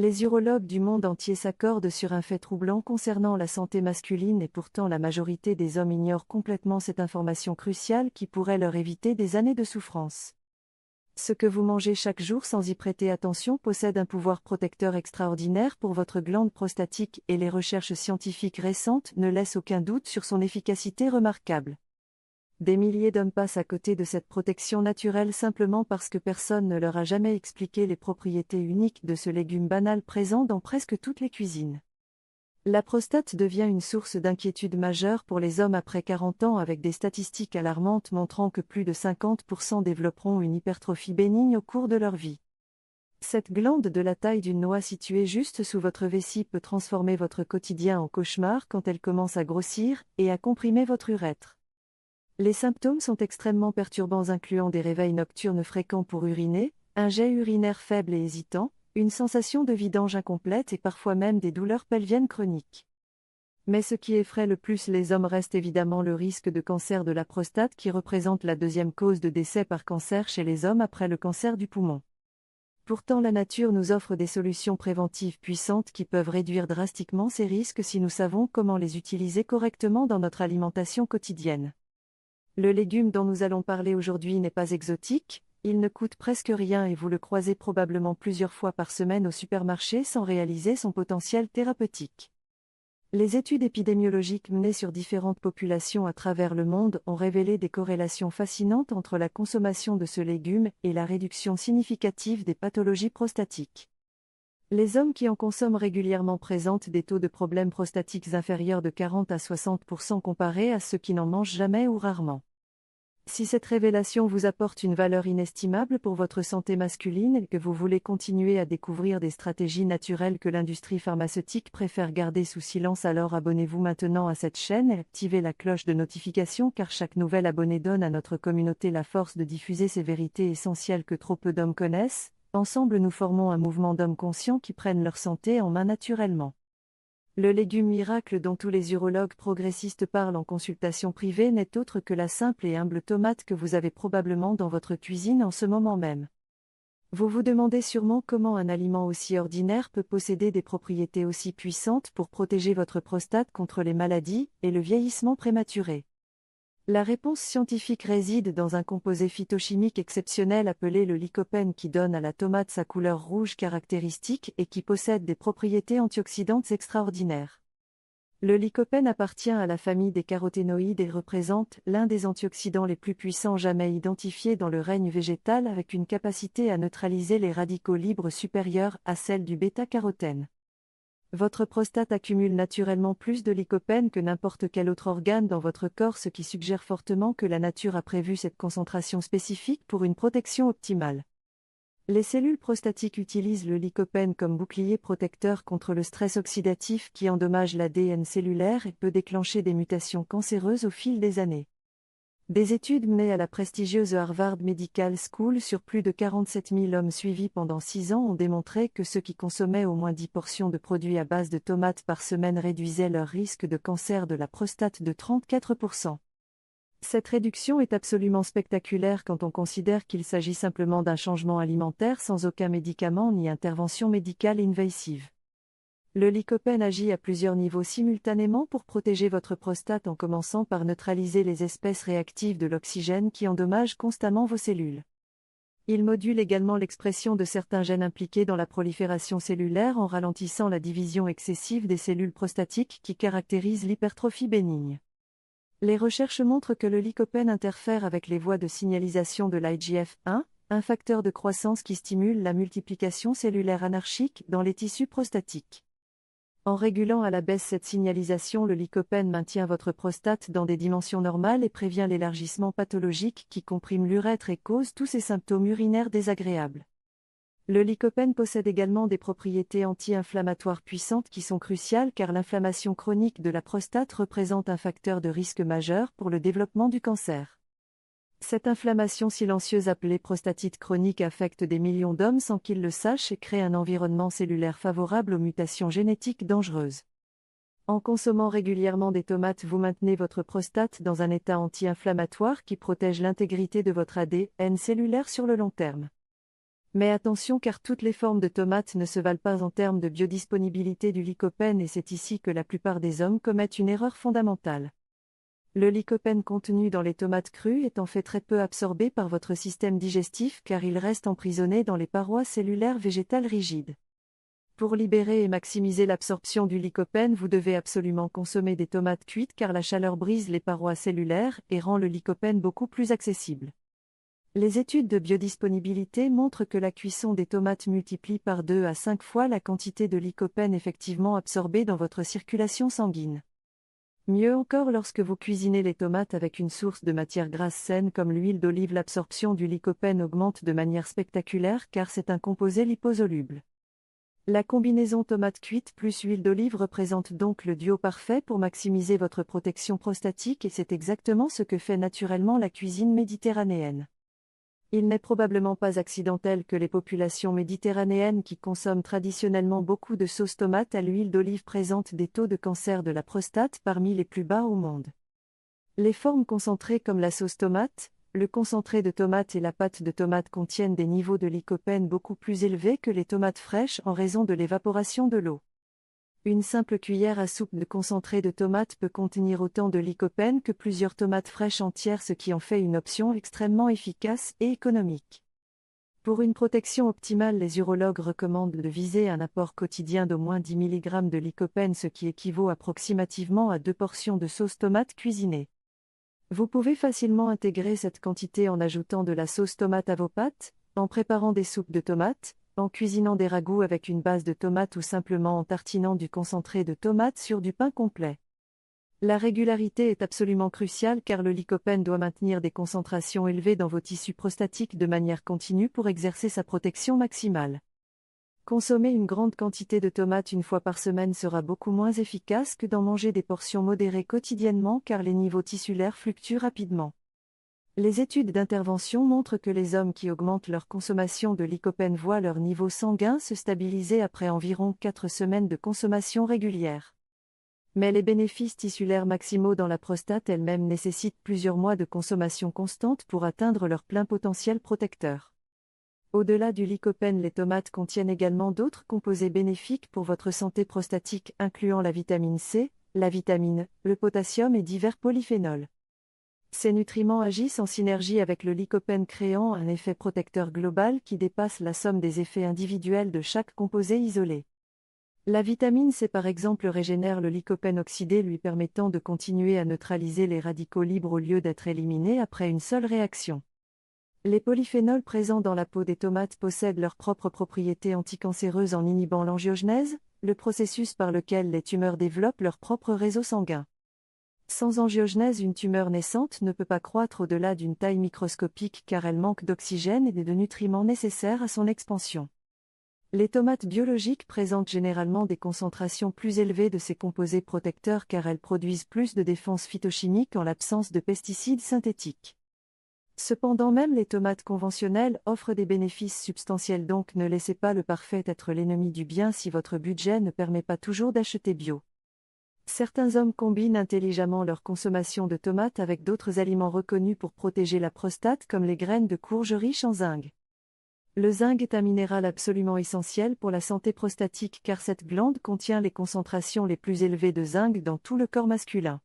Les urologues du monde entier s'accordent sur un fait troublant concernant la santé masculine et pourtant la majorité des hommes ignorent complètement cette information cruciale qui pourrait leur éviter des années de souffrance. Ce que vous mangez chaque jour sans y prêter attention possède un pouvoir protecteur extraordinaire pour votre glande prostatique et les recherches scientifiques récentes ne laissent aucun doute sur son efficacité remarquable. Des milliers d'hommes passent à côté de cette protection naturelle simplement parce que personne ne leur a jamais expliqué les propriétés uniques de ce légume banal présent dans presque toutes les cuisines. La prostate devient une source d'inquiétude majeure pour les hommes après 40 ans avec des statistiques alarmantes montrant que plus de 50% développeront une hypertrophie bénigne au cours de leur vie. Cette glande de la taille d'une noix située juste sous votre vessie peut transformer votre quotidien en cauchemar quand elle commence à grossir et à comprimer votre urètre. Les symptômes sont extrêmement perturbants incluant des réveils nocturnes fréquents pour uriner, un jet urinaire faible et hésitant, une sensation de vidange incomplète et parfois même des douleurs pelviennes chroniques. Mais ce qui effraie le plus les hommes reste évidemment le risque de cancer de la prostate qui représente la deuxième cause de décès par cancer chez les hommes après le cancer du poumon. Pourtant la nature nous offre des solutions préventives puissantes qui peuvent réduire drastiquement ces risques si nous savons comment les utiliser correctement dans notre alimentation quotidienne. Le légume dont nous allons parler aujourd'hui n'est pas exotique, il ne coûte presque rien et vous le croisez probablement plusieurs fois par semaine au supermarché sans réaliser son potentiel thérapeutique. Les études épidémiologiques menées sur différentes populations à travers le monde ont révélé des corrélations fascinantes entre la consommation de ce légume et la réduction significative des pathologies prostatiques. Les hommes qui en consomment régulièrement présentent des taux de problèmes prostatiques inférieurs de 40 à 60% comparés à ceux qui n'en mangent jamais ou rarement. Si cette révélation vous apporte une valeur inestimable pour votre santé masculine et que vous voulez continuer à découvrir des stratégies naturelles que l'industrie pharmaceutique préfère garder sous silence, alors abonnez-vous maintenant à cette chaîne et activez la cloche de notification car chaque nouvel abonné donne à notre communauté la force de diffuser ces vérités essentielles que trop peu d'hommes connaissent. Ensemble nous formons un mouvement d'hommes conscients qui prennent leur santé en main naturellement. Le légume miracle dont tous les urologues progressistes parlent en consultation privée n'est autre que la simple et humble tomate que vous avez probablement dans votre cuisine en ce moment même. Vous vous demandez sûrement comment un aliment aussi ordinaire peut posséder des propriétés aussi puissantes pour protéger votre prostate contre les maladies et le vieillissement prématuré. La réponse scientifique réside dans un composé phytochimique exceptionnel appelé le lycopène qui donne à la tomate sa couleur rouge caractéristique et qui possède des propriétés antioxydantes extraordinaires. Le lycopène appartient à la famille des caroténoïdes et représente l'un des antioxydants les plus puissants jamais identifiés dans le règne végétal avec une capacité à neutraliser les radicaux libres supérieure à celle du bêta-carotène. Votre prostate accumule naturellement plus de lycopène que n'importe quel autre organe dans votre corps, ce qui suggère fortement que la nature a prévu cette concentration spécifique pour une protection optimale. Les cellules prostatiques utilisent le lycopène comme bouclier protecteur contre le stress oxydatif qui endommage l'ADN cellulaire et peut déclencher des mutations cancéreuses au fil des années. Des études menées à la prestigieuse Harvard Medical School sur plus de 47 000 hommes suivis pendant 6 ans ont démontré que ceux qui consommaient au moins 10 portions de produits à base de tomates par semaine réduisaient leur risque de cancer de la prostate de 34%. Cette réduction est absolument spectaculaire quand on considère qu'il s'agit simplement d'un changement alimentaire sans aucun médicament ni intervention médicale invasive. Le lycopène agit à plusieurs niveaux simultanément pour protéger votre prostate en commençant par neutraliser les espèces réactives de l'oxygène qui endommagent constamment vos cellules. Il module également l'expression de certains gènes impliqués dans la prolifération cellulaire en ralentissant la division excessive des cellules prostatiques qui caractérise l'hypertrophie bénigne. Les recherches montrent que le lycopène interfère avec les voies de signalisation de l'IGF-1, un facteur de croissance qui stimule la multiplication cellulaire anarchique dans les tissus prostatiques. En régulant à la baisse cette signalisation, le lycopène maintient votre prostate dans des dimensions normales et prévient l'élargissement pathologique qui comprime l'urètre et cause tous ces symptômes urinaires désagréables. Le lycopène possède également des propriétés anti-inflammatoires puissantes qui sont cruciales car l'inflammation chronique de la prostate représente un facteur de risque majeur pour le développement du cancer. Cette inflammation silencieuse appelée prostatite chronique affecte des millions d'hommes sans qu'ils le sachent et crée un environnement cellulaire favorable aux mutations génétiques dangereuses. En consommant régulièrement des tomates, vous maintenez votre prostate dans un état anti-inflammatoire qui protège l'intégrité de votre ADN cellulaire sur le long terme. Mais attention car toutes les formes de tomates ne se valent pas en termes de biodisponibilité du lycopène et c'est ici que la plupart des hommes commettent une erreur fondamentale. Le lycopène contenu dans les tomates crues est en fait très peu absorbé par votre système digestif car il reste emprisonné dans les parois cellulaires végétales rigides. Pour libérer et maximiser l'absorption du lycopène, vous devez absolument consommer des tomates cuites car la chaleur brise les parois cellulaires et rend le lycopène beaucoup plus accessible. Les études de biodisponibilité montrent que la cuisson des tomates multiplie par 2 à 5 fois la quantité de lycopène effectivement absorbée dans votre circulation sanguine. Mieux encore lorsque vous cuisinez les tomates avec une source de matière grasse saine comme l'huile d'olive, l'absorption du lycopène augmente de manière spectaculaire car c'est un composé liposoluble. La combinaison tomate cuite plus huile d'olive représente donc le duo parfait pour maximiser votre protection prostatique et c'est exactement ce que fait naturellement la cuisine méditerranéenne. Il n'est probablement pas accidentel que les populations méditerranéennes qui consomment traditionnellement beaucoup de sauce tomate à l'huile d'olive présentent des taux de cancer de la prostate parmi les plus bas au monde. Les formes concentrées comme la sauce tomate, le concentré de tomate et la pâte de tomate contiennent des niveaux de lycopène beaucoup plus élevés que les tomates fraîches en raison de l'évaporation de l'eau. Une simple cuillère à soupe de concentré de tomate peut contenir autant de lycopène que plusieurs tomates fraîches entières, ce qui en fait une option extrêmement efficace et économique. Pour une protection optimale, les urologues recommandent de viser un apport quotidien d'au moins 10 mg de lycopène, ce qui équivaut approximativement à 2 portions de sauce tomate cuisinée. Vous pouvez facilement intégrer cette quantité en ajoutant de la sauce tomate à vos pâtes, en préparant des soupes de tomates, en cuisinant des ragoûts avec une base de tomate ou simplement en tartinant du concentré de tomate sur du pain complet. La régularité est absolument cruciale car le lycopène doit maintenir des concentrations élevées dans vos tissus prostatiques de manière continue pour exercer sa protection maximale. Consommer une grande quantité de tomates une fois par semaine sera beaucoup moins efficace que d'en manger des portions modérées quotidiennement car les niveaux tissulaires fluctuent rapidement. Les études d'intervention montrent que les hommes qui augmentent leur consommation de lycopène voient leur niveau sanguin se stabiliser après environ 4 semaines de consommation régulière. Mais les bénéfices tissulaires maximaux dans la prostate elle-même nécessitent plusieurs mois de consommation constante pour atteindre leur plein potentiel protecteur. Au-delà du lycopène, les tomates contiennent également d'autres composés bénéfiques pour votre santé prostatique, incluant la vitamine C, la vitamine, le potassium et divers polyphénols. Ces nutriments agissent en synergie avec le lycopène, créant un effet protecteur global qui dépasse la somme des effets individuels de chaque composé isolé. La vitamine C par exemple régénère le lycopène oxydé, lui permettant de continuer à neutraliser les radicaux libres au lieu d'être éliminés après une seule réaction. Les polyphénols présents dans la peau des tomates possèdent leurs propres propriétés anticancéreuses en inhibant l'angiogenèse, le processus par lequel les tumeurs développent leur propre réseau sanguin. Sans angiogenèse, une tumeur naissante ne peut pas croître au-delà d'une taille microscopique car elle manque d'oxygène et de nutriments nécessaires à son expansion. Les tomates biologiques présentent généralement des concentrations plus élevées de ces composés protecteurs car elles produisent plus de défense phytochimique en l'absence de pesticides synthétiques. Cependant, même les tomates conventionnelles offrent des bénéfices substantiels, donc ne laissez pas le parfait être l'ennemi du bien si votre budget ne permet pas toujours d'acheter bio. Certains hommes combinent intelligemment leur consommation de tomates avec d'autres aliments reconnus pour protéger la prostate comme les graines de courge riches en zinc. Le zinc est un minéral absolument essentiel pour la santé prostatique car cette glande contient les concentrations les plus élevées de zinc dans tout le corps masculin.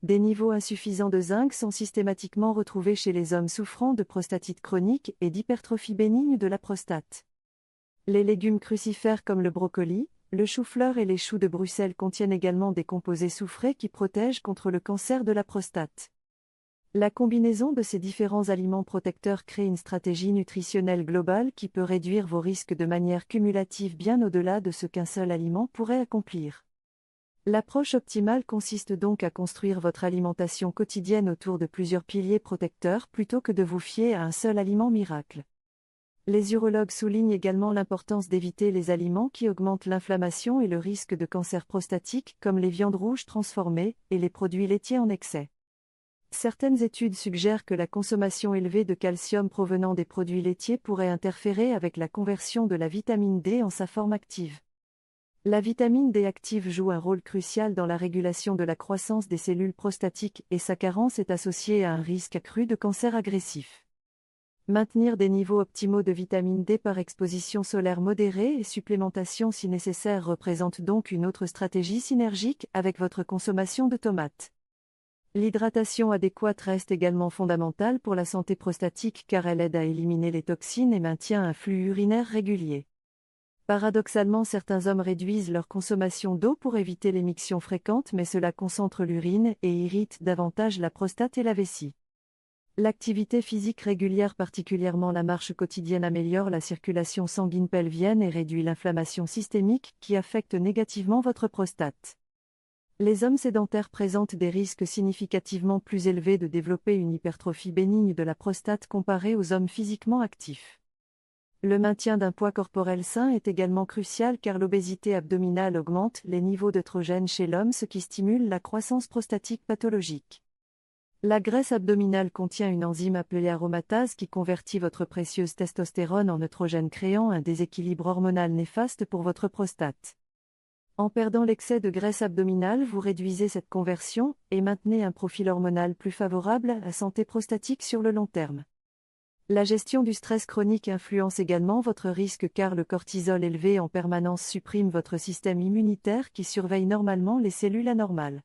Des niveaux insuffisants de zinc sont systématiquement retrouvés chez les hommes souffrant de prostatite chronique et d'hypertrophie bénigne de la prostate. Les légumes crucifères comme le brocoli, le chou-fleur et les choux de Bruxelles contiennent également des composés soufrés qui protègent contre le cancer de la prostate. La combinaison de ces différents aliments protecteurs crée une stratégie nutritionnelle globale qui peut réduire vos risques de manière cumulative bien au-delà de ce qu'un seul aliment pourrait accomplir. L'approche optimale consiste donc à construire votre alimentation quotidienne autour de plusieurs piliers protecteurs plutôt que de vous fier à un seul aliment miracle. Les urologues soulignent également l'importance d'éviter les aliments qui augmentent l'inflammation et le risque de cancer prostatique comme les viandes rouges transformées et les produits laitiers en excès. Certaines études suggèrent que la consommation élevée de calcium provenant des produits laitiers pourrait interférer avec la conversion de la vitamine D en sa forme active. La vitamine D active joue un rôle crucial dans la régulation de la croissance des cellules prostatiques et sa carence est associée à un risque accru de cancer agressif. Maintenir des niveaux optimaux de vitamine D par exposition solaire modérée et supplémentation si nécessaire représente donc une autre stratégie synergique avec votre consommation de tomates. L'hydratation adéquate reste également fondamentale pour la santé prostatique car elle aide à éliminer les toxines et maintient un flux urinaire régulier. Paradoxalement, certains hommes réduisent leur consommation d'eau pour éviter l'émiction fréquente, mais cela concentre l'urine et irrite davantage la prostate et la vessie. L'activité physique régulière, particulièrement la marche quotidienne, améliore la circulation sanguine pelvienne et réduit l'inflammation systémique qui affecte négativement votre prostate. Les hommes sédentaires présentent des risques significativement plus élevés de développer une hypertrophie bénigne de la prostate comparée aux hommes physiquement actifs. Le maintien d'un poids corporel sain est également crucial car l'obésité abdominale augmente les niveaux d'œstrogènes chez l'homme, ce qui stimule la croissance prostatique pathologique. La graisse abdominale contient une enzyme appelée aromatase qui convertit votre précieuse testostérone en œstrogène, créant un déséquilibre hormonal néfaste pour votre prostate. En perdant l'excès de graisse abdominale, vous réduisez cette conversion et maintenez un profil hormonal plus favorable à la santé prostatique sur le long terme. La gestion du stress chronique influence également votre risque car le cortisol élevé en permanence supprime votre système immunitaire qui surveille normalement les cellules anormales.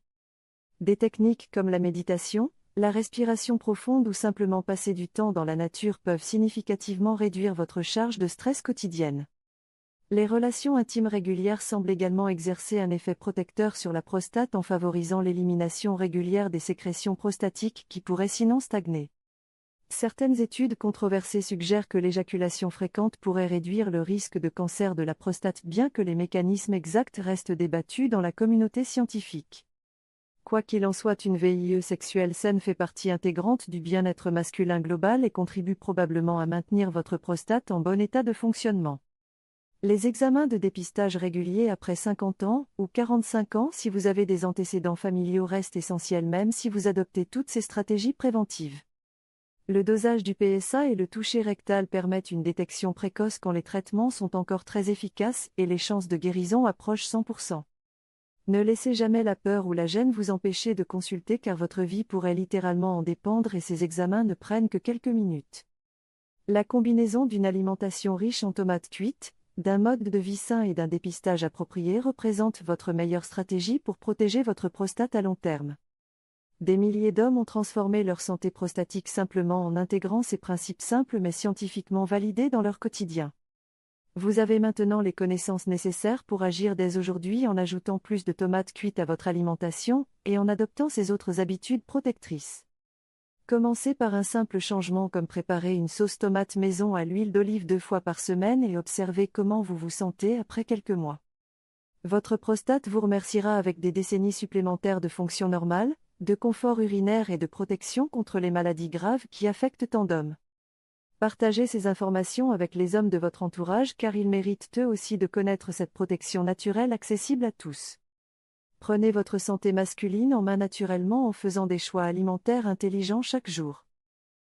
Des techniques comme la méditation, la respiration profonde ou simplement passer du temps dans la nature peuvent significativement réduire votre charge de stress quotidienne. Les relations intimes régulières semblent également exercer un effet protecteur sur la prostate en favorisant l'élimination régulière des sécrétions prostatiques qui pourraient sinon stagner. Certaines études controversées suggèrent que l'éjaculation fréquente pourrait réduire le risque de cancer de la prostate, bien que les mécanismes exacts restent débattus dans la communauté scientifique. Quoi qu'il en soit, une vie sexuelle saine fait partie intégrante du bien-être masculin global et contribue probablement à maintenir votre prostate en bon état de fonctionnement. Les examens de dépistage réguliers après 50 ans ou 45 ans si vous avez des antécédents familiaux restent essentiels même si vous adoptez toutes ces stratégies préventives. Le dosage du PSA et le toucher rectal permettent une détection précoce quand les traitements sont encore très efficaces et les chances de guérison approchent 100%. Ne laissez jamais la peur ou la gêne vous empêcher de consulter car votre vie pourrait littéralement en dépendre et ces examens ne prennent que quelques minutes. La combinaison d'une alimentation riche en tomates cuites, d'un mode de vie sain et d'un dépistage approprié représente votre meilleure stratégie pour protéger votre prostate à long terme. Des milliers d'hommes ont transformé leur santé prostatique simplement en intégrant ces principes simples mais scientifiquement validés dans leur quotidien. Vous avez maintenant les connaissances nécessaires pour agir dès aujourd'hui en ajoutant plus de tomates cuites à votre alimentation et en adoptant ces autres habitudes protectrices. Commencez par un simple changement comme préparer une sauce tomate maison à l'huile d'olive 2 fois par semaine et observez comment vous vous sentez après quelques mois. Votre prostate vous remerciera avec des décennies supplémentaires de fonction normale, de confort urinaire et de protection contre les maladies graves qui affectent tant d'hommes. Partagez ces informations avec les hommes de votre entourage car ils méritent eux aussi de connaître cette protection naturelle accessible à tous. Prenez votre santé masculine en main naturellement en faisant des choix alimentaires intelligents chaque jour.